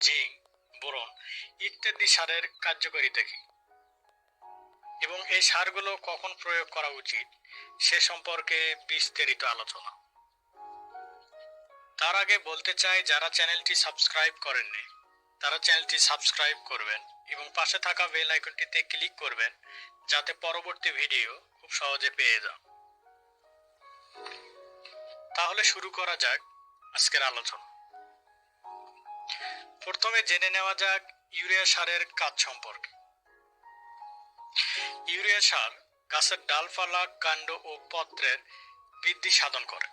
Zinc, boron ইত্যাদি সারের কার্যকারিতা কি এবং এই সারগুলো কখন প্রয়োগ করা উচিত সে সম্পর্কে বিস্তারিত আলোচনা। তার আগে বলতে চাই, যারা চ্যানেলটি সাবস্ক্রাইব করেননি তারা চ্যানেলটি সাবস্ক্রাইব করবেন এবং পাশে থাকা বেল আইকনটিতে ক্লিক করবেন যাতে পরবর্তী ভিডিও খুব সহজে পেয়ে যান। তাহলে শুরু করা যাক আজকের আলোচনা। প্রথমে জেনে নেওয়া যাক ইউরিয়া সারের কাজ সম্পর্কে। ইউরিয়া সার গাছের ডালপালা, কাণ্ড ও পত্রের বৃদ্ধি সাধন করে,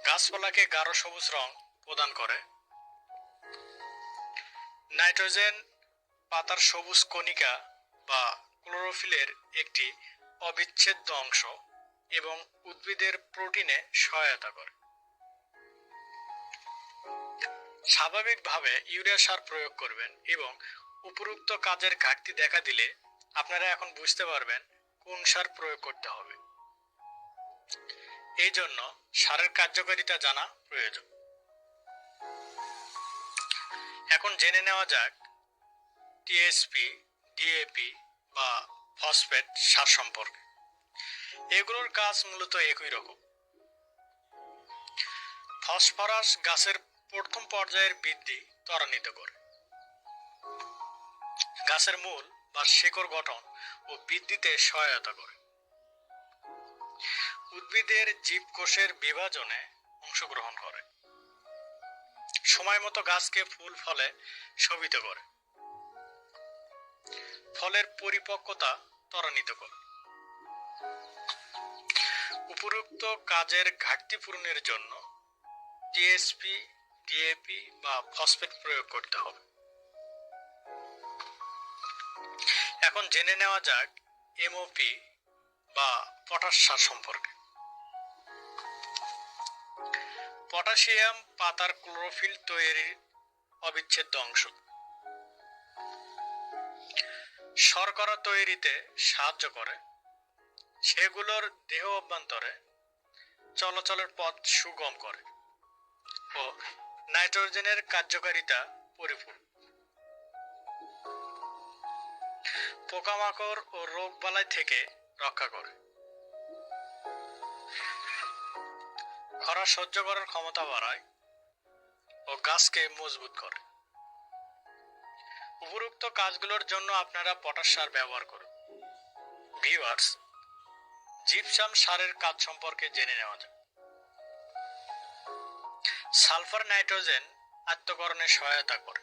গাছপালাকে গাঢ় সবুজ রং প্রদান করে, নাইট্রোজেন পাতার সবুজ কণিকা বা ক্লোরোফিলের একটি অবিচ্ছেদ্য অংশ এবং উদ্ভিদের প্রোটিনে সহায়তা করে। স্বাভাবিকভাবে ইউরিয়া সার প্রয়োগ করবেন এবং উপরোক্ত কাজের ঘাটতি দেখা দিলে আপনারা এখন বুঝতে পারবেন কোন সার প্রয়োগ করতে হবে। এই জন্য সারের কার্যকারিতা জানা প্রয়োজন। এখন জেনে নেওয়া যাক টিএসপি, ডিএপি বা ফসফেট সার সম্পর্কে। এগুলোর কাজ মূলত একই রকম। ফসফরাস গাছের প্রথম পর্যায়ের বৃদ্ধি ত্বরান্বিত করে, গাছের মূল বা শিকড় গঠন ও বৃদ্ধিতে সহায়তা করে, উদ্ভিদের জীবকোষের বিভাজনে অংশগ্রহণ করে, সময় মতো গাছকে ফুল ফলে শোভিত করে, ফলের পরিপক্কতা ত্বরান্বিত করে। উপরোক্ত কাজের ঘাটতি পূরণের জন্য টিএসপি, ডিএপি বা ফসফেট প্রয়োগ করতে হবে। এখন জেনে নেওয়া যাক এমওপি বা পটাশ সার সম্পর্কে। পটাশিয়াম পাতার ক্লোরোফিল তৈরির অবিচ্ছেদ্য অংশ, শর্করা তৈরিতে সাহায্য করে, সেগুলোর দেহ অভ্যন্তরে চলাচলের পথ সুগম করে ও নাইট্রোজেনের কার্যকারিতা পরিপূর্ণ। পোকামাকড় ও রোগবালাই থেকে রক্ষা করে, খরা সহ্য করার ক্ষমতা বাড়ায় ও গাছকে মজবুত করে। উপরোক্ত কাজগুলোর জন্য আপনারা পটাশ সার ব্যবহার করুন। ভিউয়ার্স, জিপসাম সারের কাজ সম্পর্কে জেনে নেওয়া যাক। সালফার নাইট্রোজেন আত্মকরণে সহায়তা করে,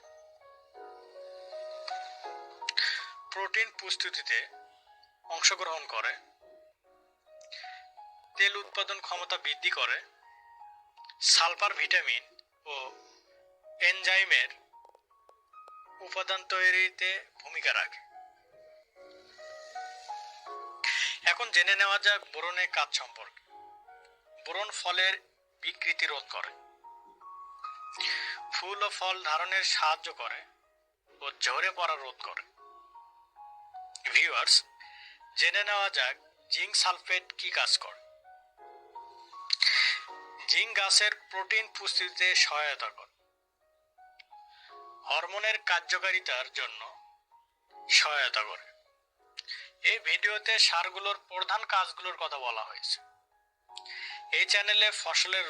প্রোটিন প্রস্তুতিতে অংশগ্রহণ করে, তেল উৎপাদন ক্ষমতা বৃদ্ধি করে, সালফার ভিটামিন ও এনজাইমের উপাদান তৈরিতে ভূমিকা রাখে। এখন জেনে নেওয়া যাক বোরনের কাজ সম্পর্কে। বোরন ফলের বিকৃতি রোধ করে, ফুল ও ফল ধারণের সাহায্য করে ও ঝরে পড়া রোধ করে। ভিউয়ার্স, জেনে নেওয়া যাক জিঙ্ক সালফেট কি কাজ করে। জিঙ্ক গাছের প্রোটিন প্রস্তুতিতে সহায়তা করে, হরমোনের কার্যকারিতার জন্য সহায়তা করে। এই ভিডিওতে সারগুলোর প্রধান কাজগুলোর কথা বলা হয়েছে। এই চ্যানেলে ফসলের